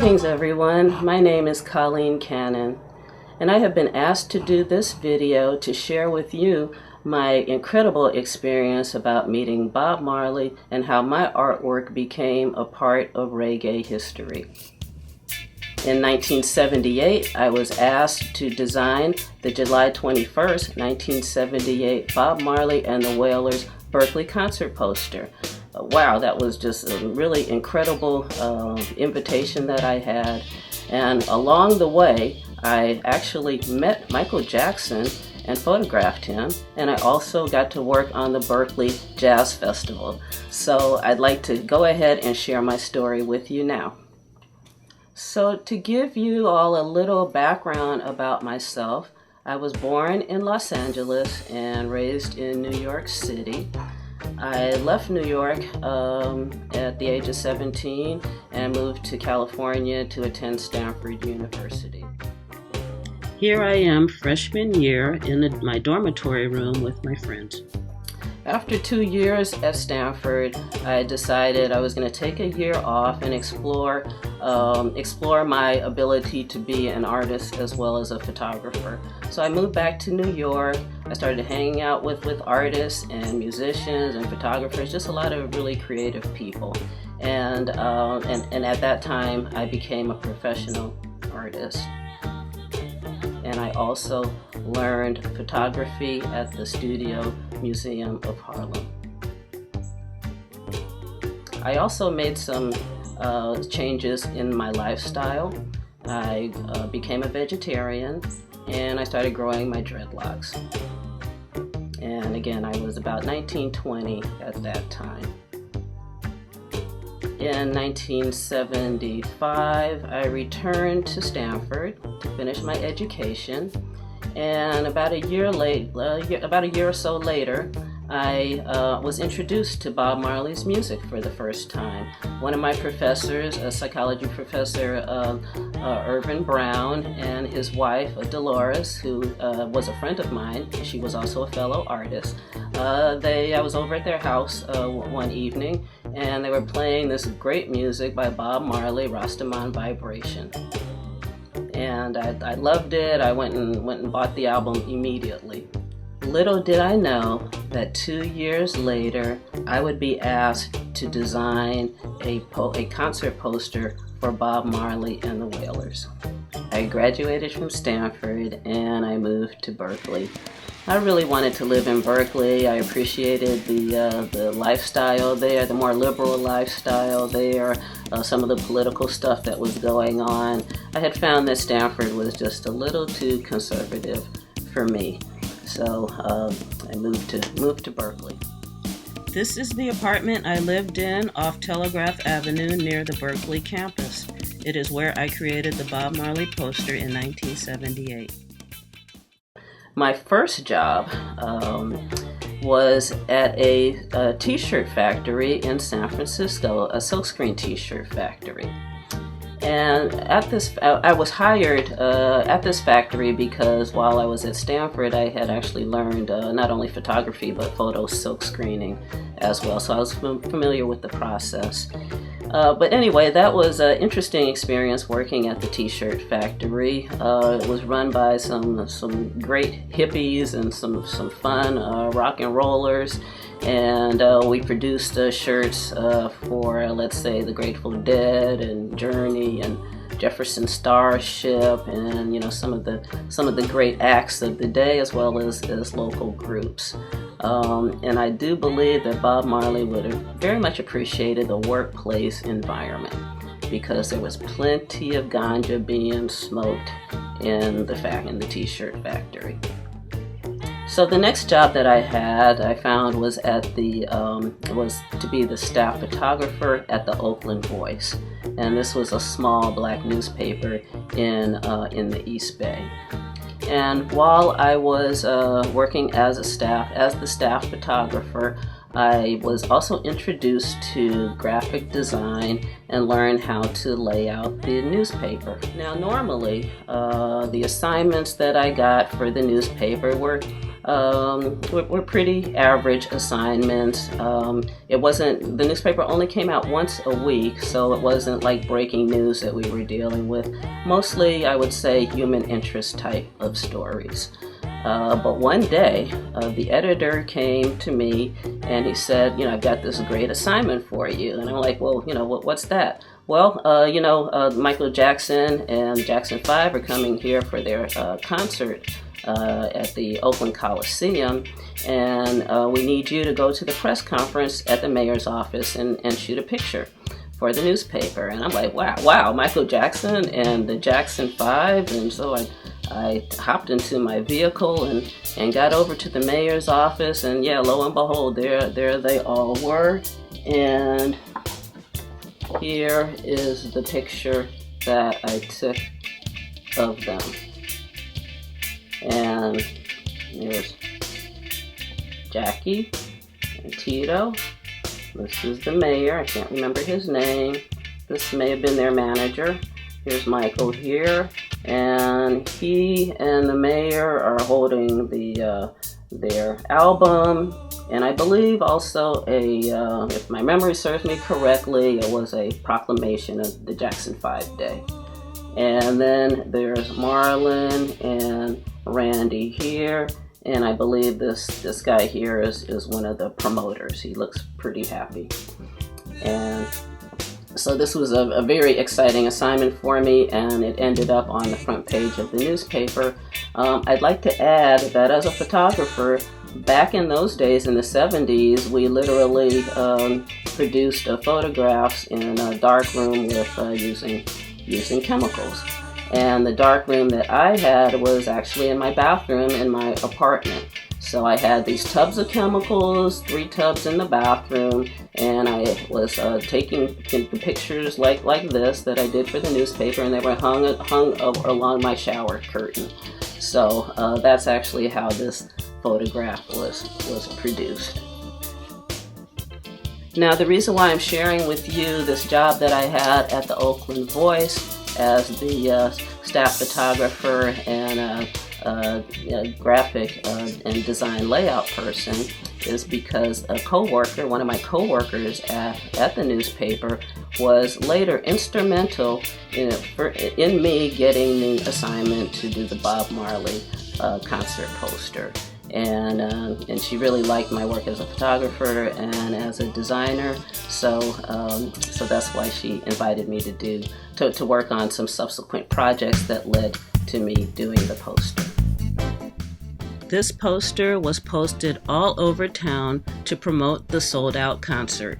Greetings everyone, my name is Colleen Cannon, and I have been asked to do this video to share with you my incredible experience about meeting Bob Marley and how my artwork became a part of reggae history. In 1978, I was asked to design the July 21st, 1978 Bob Marley and the Wailers Berkeley Concert poster. Wow, that was just a really incredible invitation that I had. And along the way, I actually met Michael Jackson and photographed him. And I also got to work on the Berkeley Jazz Festival. So I'd like to go ahead and share my story with you now. So to give you all a little background about myself, I was born in Los Angeles and raised in New York City. I left New York at the age of 17 and moved to California to attend Stanford University. Here I am, freshman year, in my dormitory room with my friends. After 2 years at Stanford, I decided I was going to take a year off and explore my ability to be an artist as well as a photographer. So I moved back to New York. I started hanging out with artists and musicians and photographers, just a lot of really creative people. And at that time, I became a professional artist. And I also learned photography at the Studio Museum of Harlem. I also made some changes in my lifestyle. I became a vegetarian and I started growing my dreadlocks. And again, I was about 19, 20 at that time. In 1975, I returned to Stanford to finish my education, and about a year or so later, I was introduced to Bob Marley's music for the first time. One of my professors, a psychology professor, Irvin Brown, and his wife, Dolores, who was a friend of mine, she was also a fellow artist. I was over at their house one evening, and they were playing this great music by Bob Marley, Rastaman Vibration. And I loved it. I went and bought the album immediately. Little did I know that 2 years later, I would be asked to design a concert poster for Bob Marley and the Wailers. I graduated from Stanford and I moved to Berkeley. I really wanted to live in Berkeley. I appreciated the lifestyle there, the more liberal lifestyle there, some of the political stuff that was going on. I had found that Stanford was just a little too conservative for me. So I moved to Berkeley. This is the apartment I lived in off Telegraph Avenue near the Berkeley campus. It is where I created the Bob Marley poster in 1978. My first job was at a t-shirt factory in San Francisco, a silkscreen t-shirt factory. And I was hired at this factory because while I was at Stanford, I had actually learned not only photography but photo silk screening as well. So I was familiar with the process. But anyway, that was an interesting experience working at the t-shirt factory. It was run by some great hippies and some fun rock and rollers. And we produced shirts for, let's say, the Grateful Dead and Journey and Jefferson Starship, and some of the great acts of the day, as well as local groups. And I do believe that Bob Marley would have very much appreciated the workplace environment because there was plenty of ganja being smoked in the t-shirt factory. So the next job that I found was was to be the staff photographer at the Oakland Voice, and this was a small black newspaper in the East Bay. And while I was working as the staff photographer, I was also introduced to graphic design and learned how to lay out the newspaper. Now, normally, the assignments that I got for the newspaper were were pretty average assignments. The newspaper only came out once a week, so it wasn't like breaking news that we were dealing with. Mostly, I would say, human interest type of stories. But one day, the editor came to me and he said, I've got this great assignment for you. And I'm like, well, what's that? Well, Michael Jackson and Jackson 5 are coming here for their concert at the Oakland Coliseum, and we need you to go to the press conference at the mayor's office and shoot a picture for the newspaper. And I'm like, wow, Michael Jackson and the Jackson 5. And so I hopped into my vehicle and got over to the mayor's office, and yeah, lo and behold, there they all were. And here is the picture that I took of them. And there's Jackie and Tito. This is the mayor. I can't remember his name. This may have been their manager. Here's Michael here. And he and the mayor are holding their album. And I believe also if my memory serves me correctly, it was a proclamation of the Jackson 5 Day. And then there's Marlon and Randy here. And I believe this guy here is one of the promoters. He looks pretty happy. And so this was a very exciting assignment for me, and it ended up on the front page of the newspaper. I'd like to add that as a photographer, back in those days in the 70s, we literally produced photographs in a dark room with using chemicals. And the dark room that I had was actually in my bathroom in my apartment. So I had these tubs of chemicals, 3 tubs in the bathroom, and I was taking the pictures like this that I did for the newspaper, and they were hung along my shower curtain. So that's actually how this photograph was produced. Now, the reason why I'm sharing with you this job that I had at the Oakland Voice as the staff photographer and graphic and design layout person is because one of my coworkers at the newspaper was later instrumental in me getting the assignment to do the Bob Marley concert poster. And she really liked my work as a photographer and as a designer, so that's why she invited me to work on some subsequent projects that led to me doing the poster. This poster was posted all over town to promote the sold-out concert.